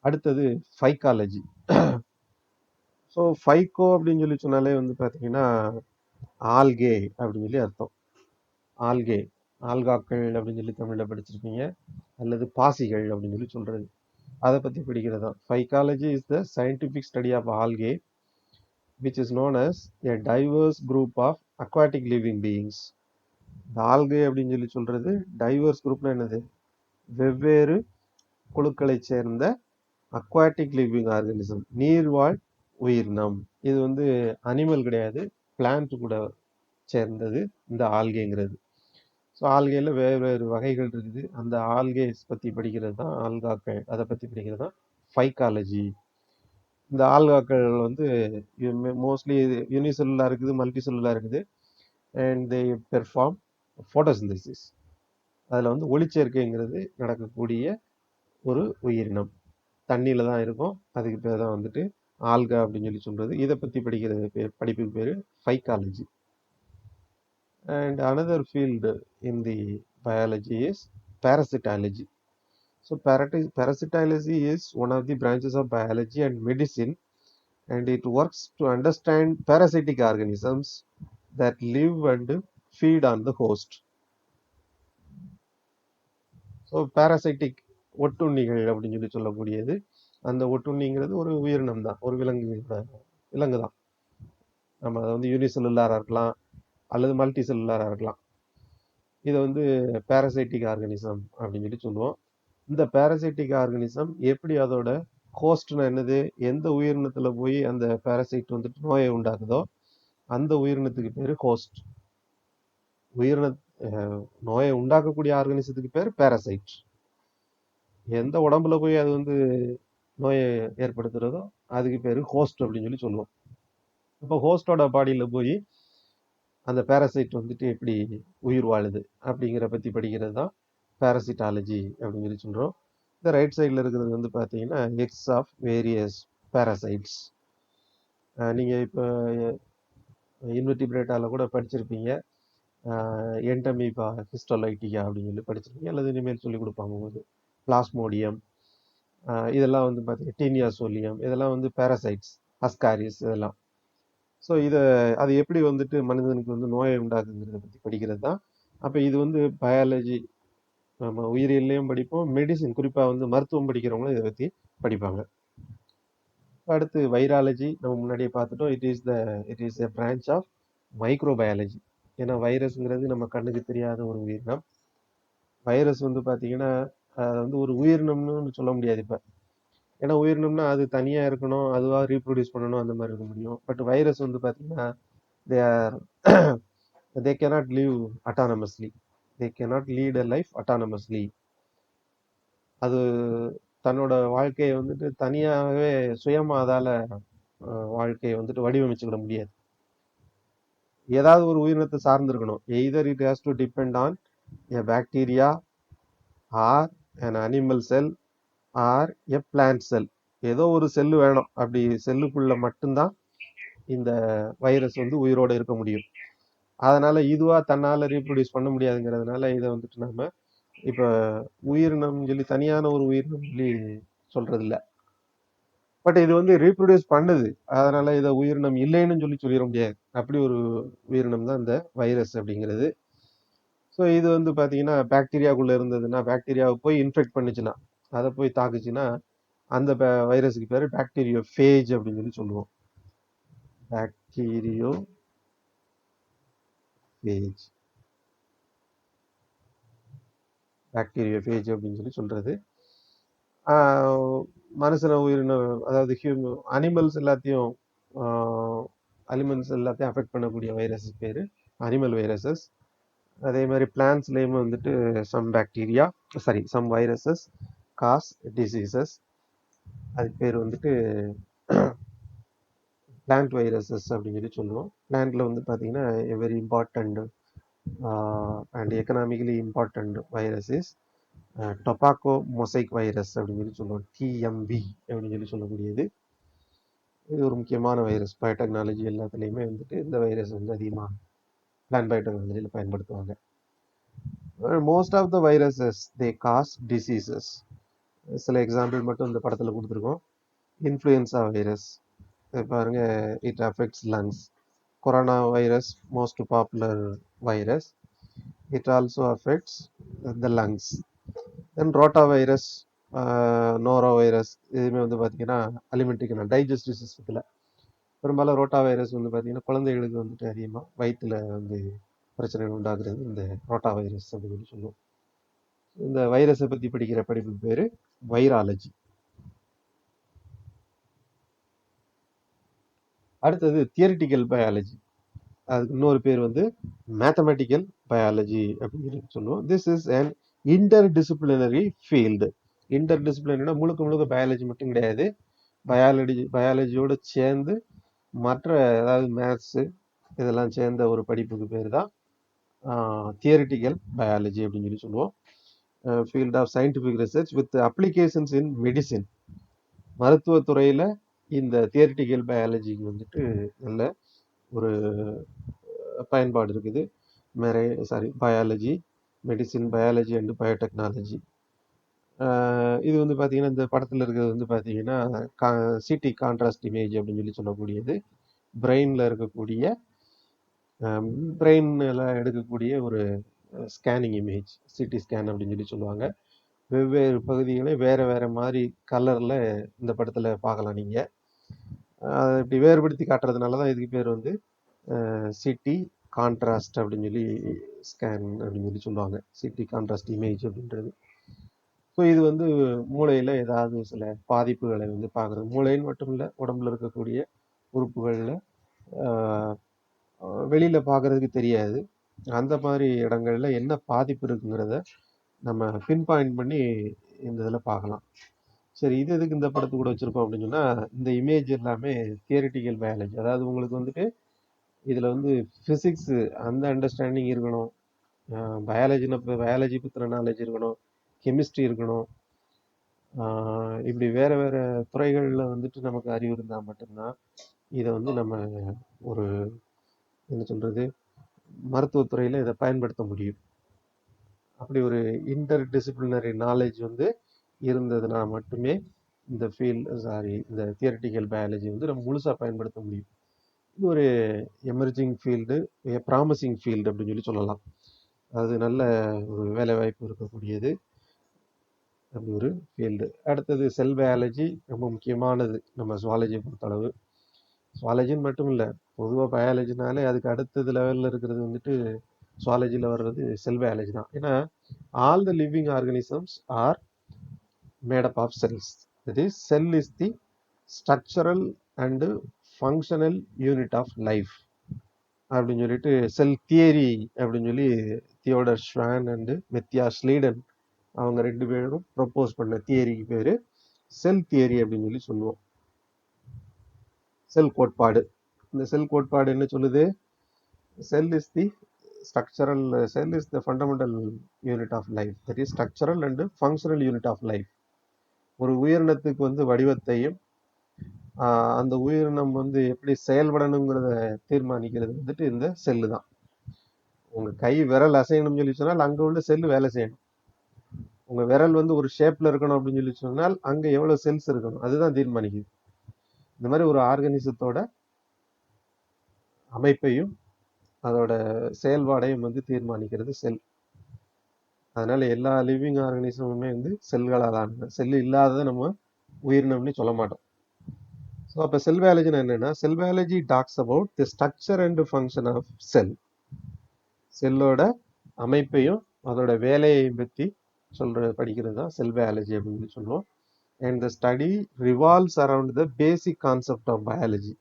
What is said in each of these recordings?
அடுத்தது ஃபைக்காலஜி. ஸோ ஃபைக்கோ அப்படின்னு சொல்லி சொன்னாலே வந்து பார்த்தீங்கன்னா ஆல்கே அப்படின்னு சொல்லி அர்த்தம். ஆல்கே, ஆல்காக்கள் அப்படின்னு சொல்லி தமிழில் படிச்சிருப்பீங்க, அல்லது பாசிகள் அப்படின்னு சொல்லி சொல்றது. அதை பற்றி படிக்கிறது தான். Phycology is the scientific study of algae which is known as a diverse group of aquatic living beings. இந்த ஆல்கே அப்படின்னு சொல்லி சொல்றது டைவர்ஸ் குரூப்னா என்னது? வெவ்வேறு குழுக்களை சேர்ந்த அக்வாட்டிக் லிவிங் ஆர்கானிசம், நீர்வாழ் உயிரினம். இது வந்து அனிமல் கிடையாது, பிளான்ட் கூட சேர்ந்தது இந்த ஆல்கேங்கிறது. ஸோ ஆல்கேல வேறு வேறு வகைகள் இருக்குது. அந்த ஆல்கேஸ் பற்றி படிக்கிறது தான் ஆல்காக்கள். அதை பற்றி படிக்கிறது தான் ஃபைக்காலஜி. இந்த ஆல்காக்கள் வந்து மோஸ்ட்லி யூனிசெல்லுலா இருக்குது, மல்டி செல்லுலா இருக்குது. And they perform photosynthesis. அதில் வந்து ஒளிச்சேர்க்கைங்கிறது நடக்கக்கூடிய ஒரு உயிரினம். தண்ணியில தான் இருக்கும். அதுக்கு பேர் தான் வந்துட்டு ஆல்கா அப்படின்னு சொல்லி சொல்றது. இதை பற்றி படிக்கிறது படிப்புக்கு பேர் ஃபைக்காலஜி. And another field in the biology is parasitology. So parasitology is one of the branches of biology and medicine, and it works to understand parasitic organisms that live and feed on the host. So parasitic ஒட்டுண்ணிகள் அப்படின்னு சொல்லி சொல்லக்கூடியது. அந்த ஒட்டுண்ணிங்கிறது ஒரு உயிரினம் தான், ஒரு விலங்கு தான். நம்ம அதை வந்து யூனிசெல்லுலாரா இருக்கலாம், அல்லது மல்டி செல்லுலாரா இருக்கலாம். இதை வந்து parasitic ஆர்கானிசம் அப்படின்னு சொல்லி சொல்லுவோம். இந்த parasitic ஆர்கானிசம் எப்படி அதோட ஹோஸ்ட்னா என்னது, எந்த உயிரினத்துல போய் அந்த பாரசைட் வந்துட்டு நோயை உண்டாக்குதோ அந்த உயிரினத்துக்கு பேரு ஹோஸ்ட். உயிரின நோயை உண்டாக்கக்கூடிய ஆர்கானிசத்துக்கு பேர் பாரசைட். எந்த உடம்புல போய் அது வந்து நோயை ஏற்படுத்துறதோ அதுக்கு பேரு ஹோஸ்ட் அப்படின்னு சொல்லி சொல்லுவோம். இப்போ ஹோஸ்டோட பாடியில போய் அந்த பாரசைட் வந்துட்டு எப்படி உயிர் வாழுது அப்படிங்கிற பத்தி படிக்கிறது தான் parasitology அப்படின்னு சொல்லி சொல்றோம். இந்த ரைட் சைடில் இருக்கிறது வந்து பார்த்தீங்கன்னா எக்ஸ் ஆஃப் வேரியஸ் பாரசைட்ஸ். நீங்கள் இப்போ இன்வெர்டிபிரேட்டாவில் கூட படிச்சிருப்பீங்க, என்டமீபா ஹிஸ்டோலைட்டிகா அப்படின்னு சொல்லி படிச்சிருப்பீங்க, அல்லது இனிமேல் சொல்லி கொடுப்பாங்க உங்களுக்கு. பிளாஸ்மோடியம், இதெல்லாம் வந்து பார்த்தீங்கன்னா டீனியாசோலியம், இதெல்லாம் வந்து பாரசைட்ஸ். அஸ்காரிஸ் இதெல்லாம். ஸோ அது எப்படி வந்துட்டு மனிதனுக்கு வந்து நோயை உண்டாக்குங்கிறத பற்றி படிக்கிறது தான். அப்போ இது வந்து பயாலஜி, நம்ம உயிரியல்லையும் படிப்போம், மெடிசின் குறிப்பாக வந்து மருத்துவம் படிக்கிறவங்களும் இதை பற்றி படிப்பாங்க. அடுத்து வைராலஜி நம்ம முன்னாடியே பார்த்துட்டோம். It is a branch of microbiology. ஏன்னா வைரஸ்ங்கிறது நம்ம கண்ணுக்கு தெரியாத ஒரு உயிரினம். வைரஸ் வந்து பார்த்தீங்கன்னா அது வந்து ஒரு உயிரினம்னு சொல்ல முடியாது இப்போ. ஏன்னா உயிரினம்னா அது தனியாக இருக்கணும், அதுவாக ரீப்ரொடியூஸ் பண்ணணும், அந்த மாதிரி இருக்க முடியும். பட் வைரஸ் வந்து பார்த்தீங்கன்னா they are they cannot leave அட்டானமஸ்லி, they cannot lead a life அட்டானமஸ்லி. அது தன்னோட வாழ்க்கையை வந்துட்டு தனியாகவே சுயமா அதால வாழ்க்கையை வந்துட்டு வடிவமைச்சுக்கிட முடியாது. ஏதாவது ஒரு உயிரினத்தை சார்ந்து இருக்கணும். Either it has to depend on a bacteria or an animal cell or a plant cell. ஏதோ ஒரு செல்லு வேணும். அப்படி செல்லுக்குள்ள மட்டும்தான் இந்த வைரஸ் வந்து உயிரோட இருக்க முடியும். அதனால இதுவா தன்னால ரீப்ரொடியூஸ் பண்ண முடியாதுங்கிறதுனால இதை வந்துட்டு நம்ம இப்ப உயிரினம் சொல்லி தனியான ஒரு உயிரினம் சொல்லி சொல்றது இல்ல. பட் இது வந்து ரீப்ரொடியூஸ் பண்ணுது, அதனால இதை உயிரினம் இல்லைன்னு சொல்லிட முடியாது. அப்படி ஒரு உயிரினம் தான் இந்த வைரஸ் அப்படிங்கிறது. ஸோ இது வந்து பார்த்தீங்கன்னா பாக்டீரியாக்குள்ள இருந்ததுன்னா, பாக்டீரியாவை போய் இன்ஃபெக்ட் பண்ணுச்சுன்னா, அதை போய் தாக்குச்சுன்னா அந்த வைரஸுக்கு பேர் பாக்டீரியோ ஃபேஜ் அப்படின்னு சொல்லி சொல்லுவோம். பாக்டீரியோ ஃபேஜ், பாக்டீரியோ ஃபேஜ் அப்படின்னு சொல்லி சொல்றது. மனுஷன உயிரினம், அதாவது அனிமல்ஸ் எல்லாத்தையும் எல்லாத்தையும் அஃபெக்ட் பண்ணக்கூடிய வைரஸ் பேர் அனிமல் வைரஸஸ். அதே மாதிரி பிளான்ஸ்லேயும் வந்துட்டு சம் வைரஸஸ் காஸ் டிசீசஸ். அதுக்கு பேர் வந்துட்டு பிளான்ட் வைரஸஸ் அப்படின்னு சொல்லி சொல்லுவோம். பிளான்ட்ல வந்து பார்த்தீங்கன்னா very important and economically important virus is tobacco mosaic virus அப்படின்னு சொல்லி சொல்லுவோம். டிஎம்பி அப்படின்னு சொல்லி சொல்லக்கூடியது. இது ஒரு முக்கியமான வைரஸ். பயோடெக்னாலஜி எல்லாத்துலேயுமே வந்துட்டு இந்த வைரஸ் வந்து அதிகமாக பிளான்ட் பயோடெக்னாலஜியில் பயன்படுத்துவாங்க. Most of the viruses they cause diseases. சில எக்ஸாம்பிள் மட்டும் இந்த படத்தில் கொடுத்துருக்கோம். இன்ஃப்ளூயன்ஸா வைரஸ் பாருங்க, it affects lungs. Corona virus most popular virus, it also affects the lungs. Then rotavirus, norovirus இதுவுமே வந்து பார்த்தீங்கன்னா அலிமெண்ட்ரி கனால் டைஜஸ்டிவ் சிஸ்டத்தில் பெரும்பாலும் ரோட்டா வைரஸ் வந்து பார்த்தீங்கன்னா குழந்தைகளுக்கு வந்துட்டு அதிகமாக வயிற்றில் வந்து பிரச்சனைகள் உண்டாக்குறது இந்த ரோட்டா வைரஸ் அப்படின்னு சொல்லுவோம். இந்த வைரஸை பற்றி படிக்கிற படிப்பு பேர் வைராலஜி. அடுத்தது தியரிட்டிக்கல் பயாலஜி, அதுக்கு இன்னொரு பேர் வந்து மேத்தமெட்டிக்கல் பயாலஜி அப்படின்னு சொல்லுவோம். This is an interdisciplinary field. இன்டர் டிசிப்ளினரினா முழுக்க முழுக்க பயாலஜி மட்டும் கிடையாது, பயாலஜியோடு சேர்ந்து மற்ற அதாவது மேத்ஸு இதெல்லாம் சேர்ந்த ஒரு படிப்புக்கு பேர் தான் தியரிட்டிக்கல் பயாலஜி அப்படின்னு சொல்லி சொல்லுவோம். Field of scientific research with applications in medicine. மருத்துவத்துறையில் இந்த தியரிட்டிக்கல் பயாலஜிக்கு வந்துட்டு நல்ல ஒரு பயன்பாடு இருக்குது. Biology, medicine, biology and biotechnology. இது வந்து பார்த்தீங்கன்னா இந்த படத்தில் இருக்கிறது வந்து பார்த்தீங்கன்னா சிடி கான்ட்ராஸ்ட் இமேஜ் அப்படின்னு சொல்லி சொல்லக்கூடியது. பிரெயினில் இருக்கக்கூடிய பிரெயினில் எடுக்கக்கூடிய ஒரு ஸ்கேனிங் இமேஜ், சிடி ஸ்கேன் அப்படின்னு சொல்லி சொல்லுவாங்க. வெவ்வேறு பகுதிகளை வேறு வேறு மாதிரி கலரில் இந்த படத்தில் பார்க்கலாம் நீங்கள். அதை இப்படி வேறுபடுத்தி காட்டுறதுனால தான் இதுக்கு பேர் வந்து சிடி கான்ட்ராஸ்ட் அப்படின்னு சொல்லி ஸ்கேன் அப்படின்னு சொல்லி சொல்லுவாங்க, சிடி கான்ட்ராஸ்ட் இமேஜ் அப்படின்றது. ஸோ இது வந்து மூளையில் ஏதாவது சில பாதிப்புகளை வந்து பார்க்குறது. மூளைன்னு மட்டும் இல்லை, உடம்புல இருக்கக்கூடிய உறுப்புகளில் வெளியில் பார்க்குறதுக்கு தெரியாது, அந்த மாதிரி இடங்கள்ல என்ன பாதிப்பு இருக்குங்கிறத நம்ம பின் பாயிண்ட் பண்ணி இந்த இதில் பார்க்கலாம். சரி, இது எதுக்கு இந்த படத்து கூட வச்சுருக்கோம் அப்படின்னு சொன்னால், இந்த இமேஜ் எல்லாமே தியரிட்டிக்கல் பயாலஜி. அதாவது உங்களுக்கு வந்துட்டு இதில் வந்து ஃபிசிக்ஸு அந்த அண்டர்ஸ்டாண்டிங் இருக்கணும், பயாலஜி பற்றின நாலேஜ் இருக்கணும், கெமிஸ்ட்ரி இருக்கணும். இப்படி வேறு வேறு துறைகளில் வந்துட்டு நமக்கு அறிவு இருந்தால் மட்டும்தான் இதை வந்து நம்ம ஒரு என்ன சொல்கிறது மருத்துவத்துறையில் இதை பயன்படுத்த முடியும். அப்படி ஒரு இன்டர் டிசிப்ளினரி நாலேஜ் வந்து இருந்ததுன்னா மட்டுமே இந்த இந்த தியரிட்டிக்கல் பயாலஜி வந்து நம்ம முழுசாக பயன்படுத்த முடியும். இது ஒரு எமர்ஜிங் ஃபீல்டு, ப்ராமிசிங் ஃபீல்டு அப்படின்னு சொல்லி சொல்லலாம். அது நல்ல ஒரு வேலை வாய்ப்பு இருக்கக்கூடியது அப்படி ஒரு ஃபீல்டு. அடுத்தது செல் பயாலஜி, ரொம்ப முக்கியமானது நம்ம ஜுவாலஜியை பொறுத்தளவு. ஜுவாலஜின்னு மட்டும் இல்லை, பொதுவாக பயாலஜினாலே அதுக்கு அடுத்தது லெவலில் இருக்கிறது வந்துட்டு ஜுவாலஜியில் வர்றது செல் பயாலஜி தான். ஏன்னா all the living organisms are made up of cells. That is cell is the structural and functional unit of life அப்படின்னு சொல்லிட்டு செல் தியரி அப்படின்னு சொல்லி தியோடர் ஷ்வான் அண்டு மெத்தியா ஸ்லீடன் அவங்க 2 பேரும் ப்ரப்போஸ் பண்ண தியரிக்கு பேர் செல் தியரி அப்படின்னு சொல்லி சொல்லுவோம். செல் கோட்பாடு. இந்த செல் கோட்பாடு என்ன சொல்லுது? Cell is the structural, cell is the fundamental unit of life, that is structural and functional unit of life. ஒரு உயிரினத்துக்கு வந்து வடிவத்தையும் அந்த உயிரினம் வந்து எப்படி செயல்படணுங்கிறத தீர்மானிக்கிறது வந்துட்டு இந்த செல்லு தான். உங்க கை விரல் அசையணும்னு சொல்லி சொன்னால் அங்கே உள்ள செல்லு வேலை செய்யணும். உங்க விரல் வந்து ஒரு ஷேப்ல இருக்கணும் அப்படின்னு சொல்லி சொன்னால் அங்க எவ்வளவு செல்ஸ் இருக்கணும் அதுதான் தீர்மானிக்குது. இந்த மாதிரி ஒரு ஆர்கனிசத்தோட அமைப்பையும் அதோட செயல்பாடையும் வந்து தீர்மானிக்கிறது செல். அதனால எல்லா லிவிங் ஆர்கனிசமுமே வந்து செல்களால் ஆனது. செல் இல்லாததை நம்ம உயிரினம்னு சொல்ல மாட்டோம். ஸோ அப்போ செல் பயாலஜினா என்னன்னா, cell biology talks about the structure and function of cell. செல்லோட அமைப்பையும் அதோட வேலையையும் பற்றி படிக்கிறது தான் செல் பயாலஜி அப்படின்னு சொல்லுவோம். And the study revolves around the basic concept of biology.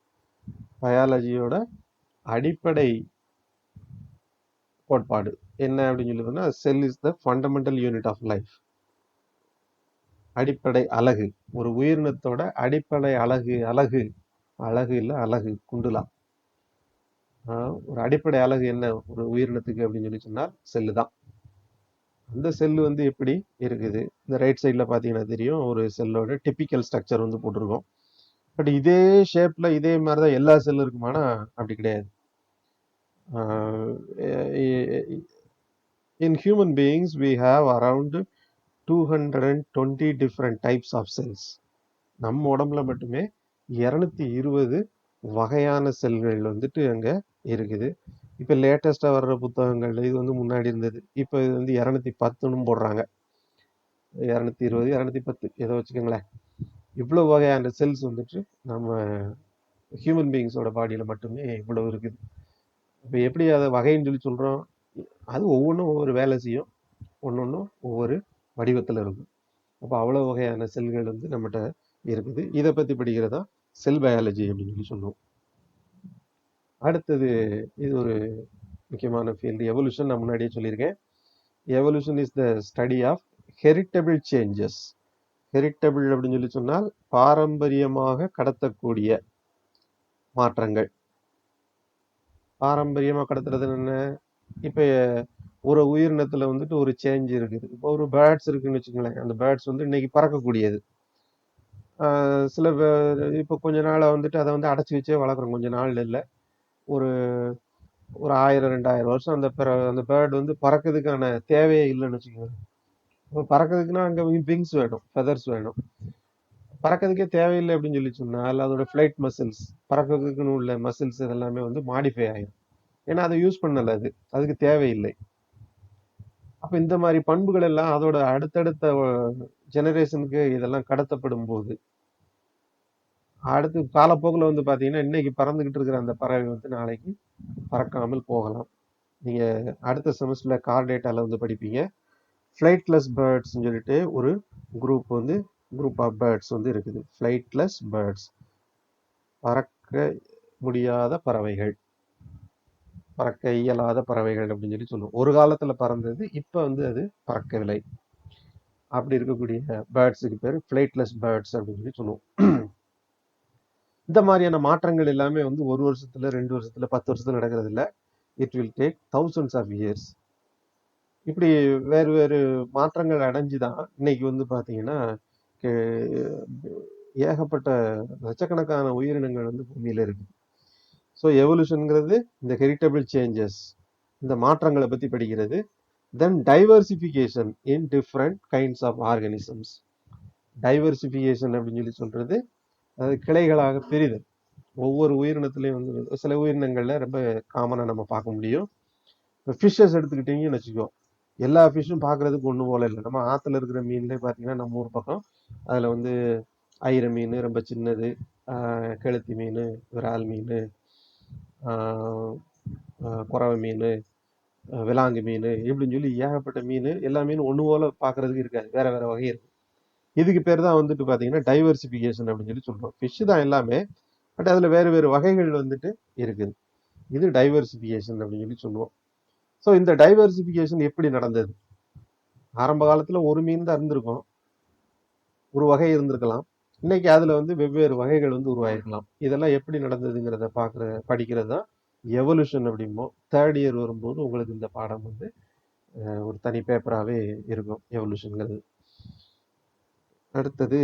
பயாலஜியோட அடிப்படை கோட்பாடு என்ன அப்படின்னு சொல்லி சொன்னா, cell is the fundamental unit of life. அடிப்படை அலகு, ஒரு உயிரினத்தோட அடிப்படை அலகு, அழகு இல்லை அலகு குண்டுலா. ஒரு அடிப்படை அலகு என்ன ஒரு உயிரினத்துக்கு அப்படின்னு சொல்லி சொன்னால் செல்லு தான். அந்த செல்லு வந்து எப்படி இருக்குது, இந்த ரைட் சைடில் பார்த்தீங்கன்னா தெரியும், ஒரு செல்லோட டிப்பிக்கல் ஸ்ட்ரக்சர் வந்து போட்டிருக்கோம். பட் இதே ஷேப்பில் இதே மாதிரி தான் எல்லா செல்லும் இருக்குமானா அப்படி கிடையாது. In human beings we have around 220 different types of cells. நம்ம உடம்புல மட்டுமே 220 வகையான செல்கள் வந்துட்டு அங்க இருக்குது. இப்ப லேட்டஸ்டா வர்ற புத்தகங்கள் இது வந்து முன்னாடி இருந்தது. இப்ப இது வந்து 210ன்னு போடுறாங்க. 220, 210 ஏதோ வச்சுக்கோங்களேன். இவ்வளவு வகையான செல்ஸ் வந்துட்டு நம்ம ஹியூமன் பீயிங்ஸோட பாடியில மட்டுமே இவ்வளவு இருக்குது. இப்ப எப்படி அதை வகைன்னு சொல்லி சொல்றோம்? அது ஒவ்வொன்றும் ஒவ்வொரு வேலை செய்யும். ஒன்னொன்னும் ஒவ்வொரு வடிவத்துல இருக்கும். அப்ப அவ்வளவு வகையான செல்கள் வந்து நம்மகிட்ட இருக்குது. இதை பத்தி படிக்கிறதா செல் பயாலஜி அப்படின்னு சொல்லி சொல்லுவோம். அடுத்தது இது ஒரு முக்கியமான ஃபீல்டு எவல்யூஷன். நான் முன்னாடியே சொல்லியிருக்கேன். Evolution is the study of heritable changes. Heritable அப்படின்னு சொல்லி சொன்னால் பாரம்பரியமாக கடத்தக்கூடிய மாற்றங்கள். பாரம்பரியமா கடத்துறது என்ன? இப்ப ஒரு உயிரினத்துல வந்துட்டு ஒரு சேஞ்ச் இருக்குது. இப்போ ஒரு பேர்ட்ஸ் இருக்குன்னு வச்சுக்கோங்களேன். அந்த பேர்ட்ஸ் வந்து இன்னைக்கு பறக்கக்கூடியது. சில இப்போ கொஞ்ச நாளா வந்துட்டு அதை வந்து அடைச்சி வச்சே வளர்க்குறோம். கொஞ்ச நாள் இல்லை, ஒரு ஒரு 1000 2000 வருஷம் அந்த பேர்டு வந்து பறக்கிறதுக்கான தேவையே இல்லைன்னு வச்சுக்கோங்க. இப்போ பறக்கிறதுக்குன்னா அங்கே விங்ஸ் வேணும், ஃபெதர்ஸ் வேணும். பறக்கிறதுக்கே தேவையில்லை அப்படின்னு சொல்லி சொன்னால் அதோட ஃப்ளைட் மசில்ஸ், பறக்கிறதுக்குன்னு உள்ள மசில்ஸ் இதெல்லாமே வந்து மாடிஃபை ஆகும். ஏன்னா அதை யூஸ் பண்ணல, அதுக்கு தேவையில்லை. அப்ப இந்த மாதிரி பண்புகள் எல்லாம் அதோட அடுத்தடுத்த ஜெனரேஷனுக்கு இதெல்லாம் கடத்தப்படும் போது அடுத்து காலப்போக்கில் வந்து பாத்தீங்கன்னா இன்னைக்கு பறந்துகிட்டு இருக்கிற அந்த பறவை வந்து நாளைக்கு பறக்காமல் போகலாம். நீங்க அடுத்த செமஸ்டர்ல கார் டேட்டால வந்து படிப்பீங்க. ஃபிளைட்லெஸ் பேர்ட்ஸ் சொல்லிட்டு ஒரு குரூப் ஆஃப் பேர்ட்ஸ் வந்து இருக்குது. ஃபிளைட்லெஸ் பேர்ட்ஸ், பறக்க முடியாத பறவைகள், பறக்க இயலாத பறவைகள் அப்படின்னு சொல்லி சொல்லுவோம். ஒரு காலத்துல பறந்தது, இப்ப வந்து அது பறக்கவில்லை. அப்படி இருக்கக்கூடிய பேர்ட்ஸுக்கு பேர் ஃபிளைட்லெஸ் பேர்ட்ஸ் அப்படின்னு சொல்லி சொல்லுவோம். இந்த மாதிரியான மாற்றங்கள் எல்லாமே வந்து 1 வருஷத்துல 2 வருஷத்துல 10 வருஷத்துல நடக்கிறது இல்லை. It will take thousands of years. இப்படி வேறு வேறு மாற்றங்கள் அடைஞ்சுதான் இன்னைக்கு வந்து பாத்தீங்கன்னா ஏகப்பட்ட லட்சக்கணக்கான உயிரினங்கள் வந்து பூமியில இருக்கு. ஸோ எவல்யூஷன்ங்கிறது இந்த ஹெரிட்டபிள் சேஞ்சஸ், இந்த மாற்றங்களை பத்தி படிக்கிறது. Then diversification in different kinds of organisms. Diversification அப்படின்னு சொல்லி சொல்றது அது கிளைகளாக பிரிதல். ஒவ்வொரு உயிரினத்திலையும் வந்து சில உயிரினங்கள்ல ரொம்ப காமனா நம்ம பார்க்க முடியும். இப்போ ஃபிஷ்ஷஸ் எடுத்துக்கிட்டீங்கன்னு வச்சுக்கோ, எல்லா ஃபிஷ்ஷும் பார்க்கறதுக்கு ஒன்று போல இல்லை. நம்ம ஆற்றுல இருக்கிற மீன்லேயே பார்த்தீங்கன்னா நம்ம ஊர் பக்கம் அதில் வந்து ஐர மீன் ரொம்ப சின்னது, கெளுத்தி மீன், விரால் மீன், குறவை மீன், விலாங்கு மீன், இப்படின்னு சொல்லி ஏகப்பட்ட மீன். எல்லா மீனும் ஒன்று போல பார்க்கறதுக்கு இருக்காது, வேற வேற வகை இருக்கு. இதுக்கு பேர் தான் வந்துட்டு பார்த்தீங்கன்னா டைவர்சிஃபிகேஷன் அப்படின்னு சொல்லி சொல்றோம். ஃபிஷ் தான் எல்லாமே, பட் அதில் வேறு வேறு வகைகள் வந்துட்டு இருக்குது. இது டைவர்சிஃபிகேஷன் அப்படின்னு சொல்லி சொல்லுவோம். ஸோ இந்த டைவர்சிஃபிகேஷன் எப்படி நடந்தது? ஆரம்ப காலத்தில் ஒரு மீன் தான் இருந்திருக்கும், ஒரு வகை இருந்திருக்கலாம். இன்னைக்கு அதில் வந்து வெவ்வேறு வகைகள் வந்து உருவாயிருக்கலாம். இதெல்லாம் எப்படி நடந்ததுங்கிறத படிக்கிறது தான் எவல்யூஷன் அப்படிம்போம். 3rd இயர் வரும்போது உங்களுக்கு இந்த பாடம் வந்து ஒரு தனி பேப்பராகவே இருக்கும் எவல்யூஷன்ங்கிறது. அடுத்தது